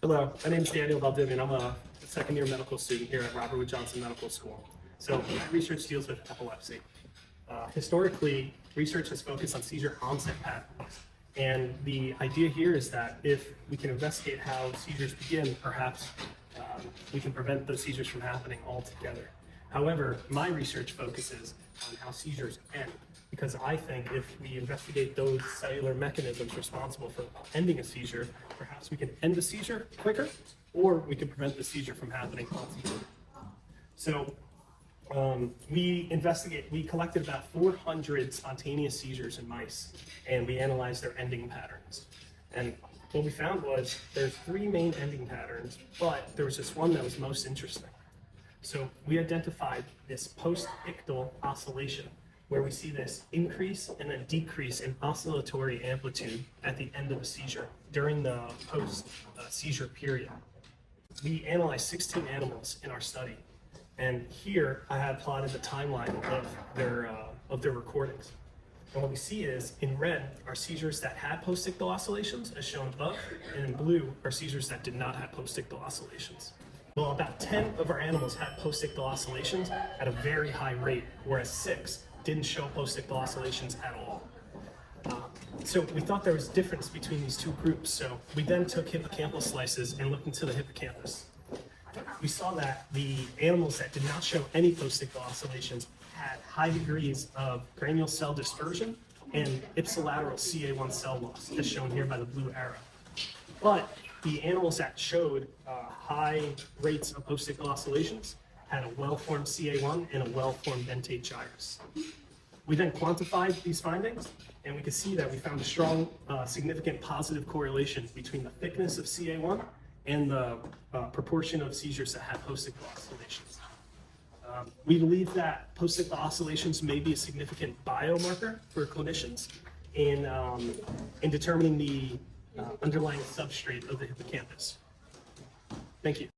Hello, my name is Daniel Valdivia, and I'm a second-year medical student here at Robert Wood Johnson Medical School. So my research deals with epilepsy. Historically, research has focused on seizure onset patterns. And the idea here is that if we can investigate how seizures begin, perhaps we can prevent those seizures from happening altogether. However, my research focuses on how seizures end, because I think if we investigate those cellular mechanisms responsible for ending a seizure, perhaps we can end the seizure quicker, or we can prevent the seizure from happening altogether. So we collected about 400 spontaneous seizures in mice, and we analyzed their ending patterns. And what we found was there's three main ending patterns, but there was just one that was most interesting. So we identified this post-ictal oscillation, where we see this increase and then decrease in oscillatory amplitude at the end of a seizure during the post-seizure period. We analyzed 16 animals in our study, and here I have plotted the timeline of their recordings. And what we see is, in red are seizures that had post-ictal oscillations, as shown above, and in blue are seizures that did not have post-ictal oscillations. Well, about 10 of our animals had post-ictal oscillations at a very high rate, whereas 6 didn't show post-ictal oscillations at all. So we thought there was a difference between these two groups, so we then took hippocampal slices and looked into the hippocampus. We saw that the animals that did not show any post-ictal oscillations had high degrees of granule cell dispersion and ipsilateral CA1 cell loss, as shown here by the blue arrow. But the animals that showed high rates of post-ictal oscillations had a well-formed CA1 and a well-formed dentate gyrus. We then quantified these findings, and we could see that we found a strong, significant positive correlation between the thickness of CA1 and the proportion of seizures that had post-ictal oscillations. We believe that post-ictal oscillations may be a significant biomarker for clinicians in determining the underlying substrate of the hippocampus. Thank you.